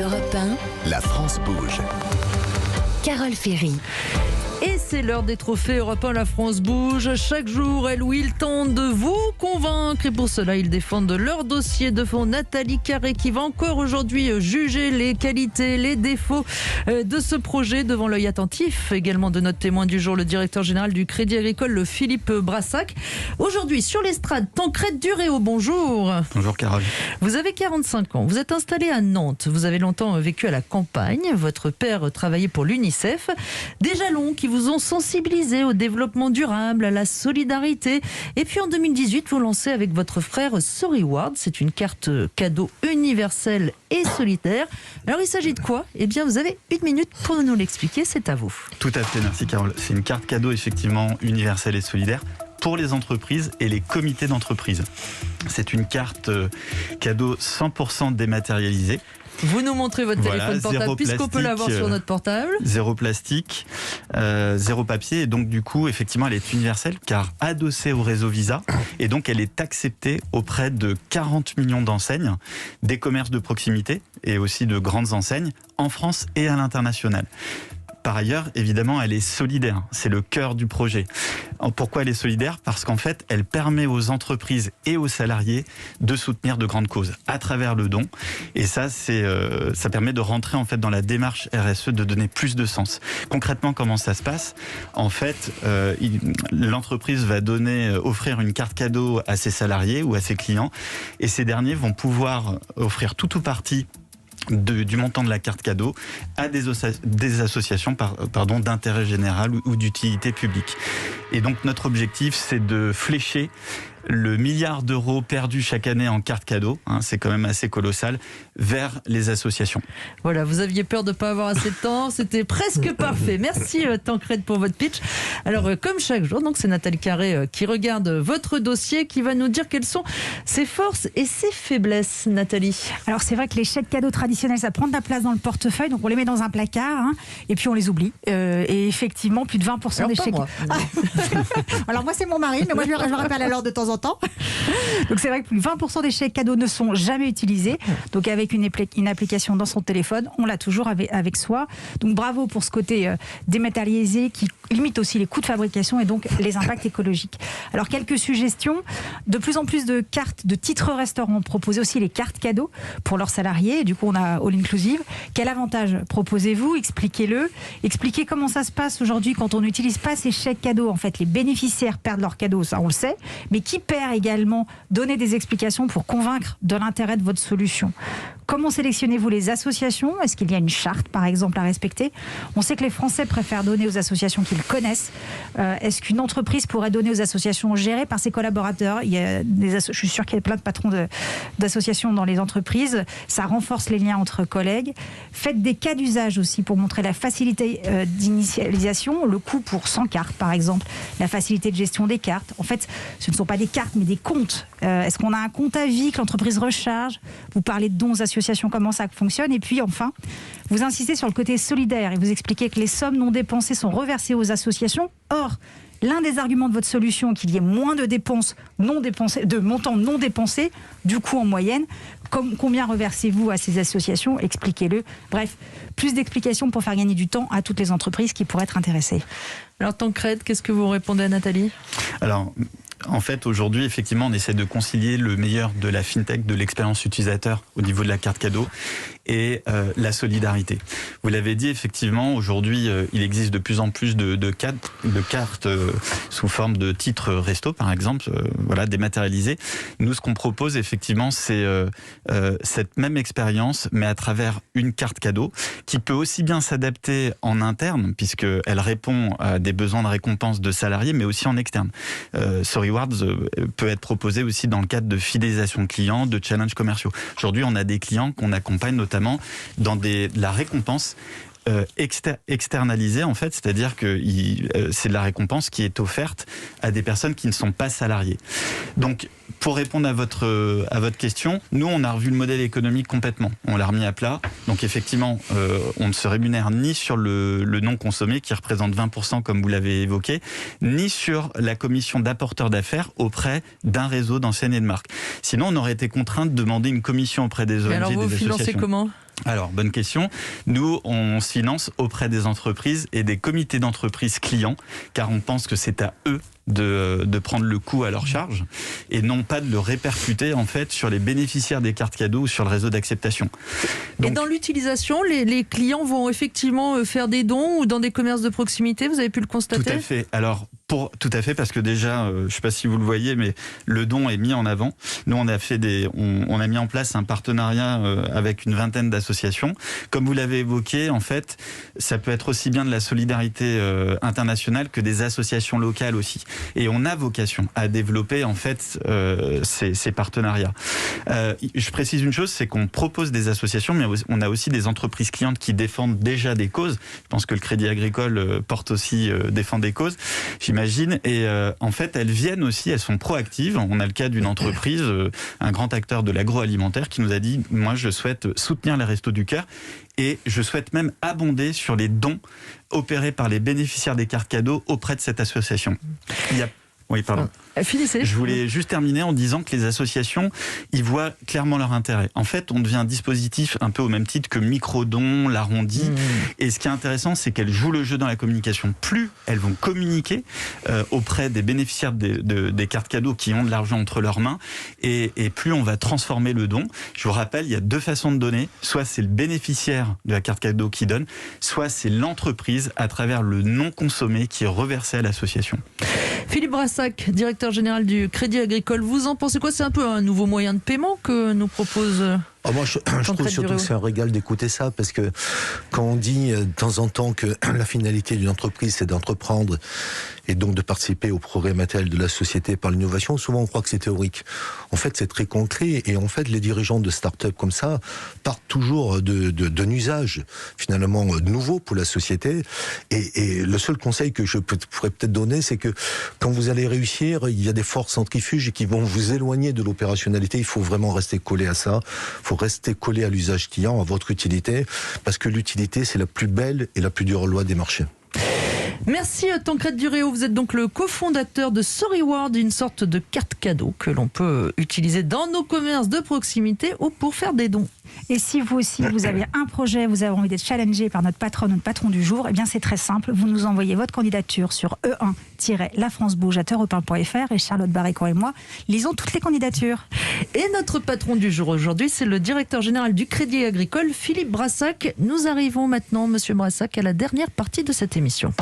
Europe 1, La France bouge. Carole Ferry. Et c'est l'heure des trophées Europe 1, La France bouge. Chaque jour, elle ou il tente de vous convaincre. Et pour cela, ils défendent leur dossier devant Nathalie Carré qui va encore aujourd'hui juger les qualités, les défauts de ce projet devant l'œil attentif. Également de notre témoin du jour, le directeur général du Crédit Agricole, le Philippe Brassac. Aujourd'hui, sur l'estrade, Tancrède Duréo, bonjour. Bonjour Carole. Vous avez 45 ans, vous êtes installé à Nantes. Vous avez longtemps vécu à la campagne. Votre père travaillait pour l'UNICEF. Des jalons qui vous ont sensibilisé au développement durable, à la solidarité. Et puis en 2018, vous lancez avec votre frère SoReward. C'est une carte cadeau universelle et solidaire. Alors il s'agit de quoi ? Eh bien vous avez 1 minute pour nous l'expliquer, c'est à vous. Tout à fait, merci Carole. C'est une carte cadeau effectivement universelle et solidaire pour les entreprises et les comités d'entreprise. C'est une carte cadeau 100% dématérialisée. Vous nous montrez votre téléphone portable puisqu'on peut l'avoir sur notre portable. Zéro plastique, zéro papier. Et donc du coup, effectivement, elle est universelle car adossée au réseau Visa. Et donc elle est acceptée auprès de 40 millions d'enseignes, des commerces de proximité et aussi de grandes enseignes en France et à l'international. Par ailleurs, évidemment, elle est solidaire. C'est le cœur du projet. Pourquoi elle est solidaire ? Parce qu'en fait, elle permet aux entreprises et aux salariés de soutenir de grandes causes à travers le don. Et ça, ça permet de rentrer en fait dans la démarche RSE, de donner plus de sens. Concrètement, comment ça se passe ? En fait, l'entreprise va offrir une carte cadeau à ses salariés ou à ses clients, et ces derniers vont pouvoir offrir tout ou partie du montant de la carte cadeau à des associations d'intérêt général ou d'utilité publique. Et donc notre objectif, c'est de flécher le 1 milliard d'euros perdus chaque année en carte cadeau, c'est quand même assez colossal, vers les associations. Voilà, vous aviez peur de ne pas avoir assez de temps, c'était presque parfait. Merci Tancrède pour votre pitch. Alors comme chaque jour, donc c'est Nathalie Carré qui regarde votre dossier, qui va nous dire quelles sont ses forces et ses faiblesses, Nathalie. Alors c'est vrai que les chèques cadeaux traditionnels, ça prend de la place dans le portefeuille, donc on les met dans un placard et puis on les oublie. Et effectivement, plus de 20% des chèques... Alors moi c'est mon mari, mais moi je le rappelle alors de temps en temps. Donc c'est vrai que plus de 20% des chèques cadeaux ne sont jamais utilisés. Donc avec une application dans son téléphone, on l'a toujours avec soi. Donc bravo pour ce côté dématérialisé qui limite aussi les coûts de fabrication et donc les impacts écologiques. Alors quelques suggestions. De plus en plus de cartes, de titres restaurants proposent aussi les cartes cadeaux pour leurs salariés. Du coup on a All Inclusive. Quel avantage proposez-vous ? Expliquez-le. Expliquez comment ça se passe aujourd'hui quand on n'utilise pas ces chèques cadeaux. En fait, les bénéficiaires perdent leurs cadeaux, ça on le sait. Mais qui perd également ? Donner des explications pour convaincre de l'intérêt de votre solution. Comment sélectionnez-vous les associations ? Est-ce qu'il y a une charte, par exemple, à respecter ? On sait que les Français préfèrent donner aux associations qu'ils connaissent. Est-ce qu'une entreprise pourrait donner aux associations gérées par ses collaborateurs ? Je suis sûre qu'il y a plein de patrons d'associations dans les entreprises. Ça renforce les liens entre collègues. Faites des cas d'usage aussi pour montrer la facilité d'initialisation, le coût pour 100 cartes, par exemple, la facilité de gestion des cartes. En fait, ce ne sont pas des cartes, mais des comptes. Est-ce qu'on a un compte à vie que l'entreprise recharge ? Vous parlez de dons aux associations, comment ça fonctionne ? Et puis enfin, vous insistez sur le côté solidaire et vous expliquez que les sommes non dépensées sont reversées aux associations. Or, l'un des arguments de votre solution est qu'il y ait moins de montants non dépensés, du coup en moyenne. Combien reversez-vous à ces associations ? Expliquez-le. Bref, plus d'explications pour faire gagner du temps à toutes les entreprises qui pourraient être intéressées. Alors Tancrède, qu'est-ce que vous répondez à Nathalie ? Alors, en fait, aujourd'hui, effectivement, on essaie de concilier le meilleur de la fintech, de l'expérience utilisateur au niveau de la carte cadeau et la solidarité. Vous l'avez dit, effectivement, aujourd'hui, il existe de plus en plus de cartes sous forme de titres resto, par exemple, dématérialisées. Nous, ce qu'on propose, effectivement, c'est cette même expérience, mais à travers une carte cadeau, qui peut aussi bien s'adapter en interne, puisqu'elle répond à des besoins de récompense de salariés, mais aussi en externe. SoRewards peut être proposé aussi dans le cadre de fidélisation de clients, de challenges commerciaux. Aujourd'hui, on a des clients qu'on accompagne notamment dans la récompense externalisée, en fait, c'est-à-dire que c'est de la récompense qui est offerte à des personnes qui ne sont pas salariées. Donc, pour répondre à votre question, nous, on a revu le modèle économique complètement. On l'a remis à plat. Donc, effectivement, on ne se rémunère ni sur le non consommé, qui représente 20%, comme vous l'avez évoqué, ni sur la commission d'apporteurs d'affaires auprès d'un réseau d'enseignes et de marques. Sinon, on aurait été contraint de demander une commission auprès des ONG, mais alors, des vous associations. financez comment ? Alors, bonne question. Nous, on se finance auprès des entreprises et des comités d'entreprise clients, car on pense que c'est à eux de prendre le coût à leur charge et non pas de le répercuter en fait sur les bénéficiaires des cartes cadeaux ou sur le réseau d'acceptation. Et dans l'utilisation, les clients vont effectivement faire des dons ou dans des commerces de proximité, vous avez pu le constater ? Tout à fait. Alors, tout à fait, parce que déjà, je ne sais pas si vous le voyez, mais le don est mis en avant. Nous, on a mis en place un partenariat avec une vingtaine d'associations. Comme vous l'avez évoqué, en fait, ça peut être aussi bien de la solidarité internationale que des associations locales aussi. Et on a vocation à développer en fait ces partenariats. Je précise une chose, c'est qu'on propose des associations, mais on a aussi des entreprises clientes qui défendent déjà des causes. Je pense que le Crédit Agricole défend des causes. J'imagine, et en fait elles sont proactives. On a le cas d'une entreprise, un grand acteur de l'agroalimentaire qui nous a dit, moi je souhaite soutenir les Restos du Cœur et je souhaite même abonder sur les dons opérés par les bénéficiaires des cartes cadeaux auprès de cette association. Oui, pardon. Finissez. Je voulais juste terminer en disant que les associations, ils voient clairement leur intérêt. En fait, on devient un dispositif un peu au même titre que Microdon, l'Arrondi. Et ce qui est intéressant, c'est qu'elles jouent le jeu dans la communication. Plus elles vont communiquer auprès des bénéficiaires des cartes cadeaux qui ont de l'argent entre leurs mains, et plus on va transformer le don. Je vous rappelle, il y a deux façons de donner. Soit c'est le bénéficiaire de la carte cadeau qui donne, soit c'est l'entreprise à travers le non consommé qui est reversé à l'association. Philippe Brassac, directeur général du Crédit Agricole, vous en pensez quoi ? C'est un peu un nouveau moyen de paiement que nous propose moi, je trouve surtout que c'est un régal d'écouter ça, parce que quand on dit de temps en temps que la finalité d'une entreprise, c'est d'entreprendre et donc de participer au progrès matériel de la société par l'innovation, souvent on croit que c'est théorique. En fait, c'est très concret, et en fait, les dirigeants de start-up comme ça partent toujours d'un usage finalement nouveau pour la société. Et le seul conseil que je pourrais peut-être donner, c'est que quand vous allez réussir, il y a des forces centrifuges qui vont vous éloigner de l'opérationnalité. Il faut vraiment rester collé à ça. Il faut rester collé à l'usage client, à votre utilité, parce que l'utilité, c'est la plus belle et la plus dure loi des marchés. Merci Tancrède Duréo, vous êtes donc le cofondateur de SoReward, une sorte de carte cadeau que l'on peut utiliser dans nos commerces de proximité ou pour faire des dons. Et si vous aussi, vous avez un projet, vous avez envie d'être challengé par notre patron, notre patron du jour, eh bien c'est très simple, vous nous envoyez votre candidature sur e1-lafrancebouge@europe1.fr et Charlotte Barrécon et moi lisons toutes les candidatures. Et notre patron du jour aujourd'hui, c'est le directeur général du Crédit Agricole, Philippe Brassac. Nous arrivons maintenant, monsieur Brassac, à la dernière partie de cette émission.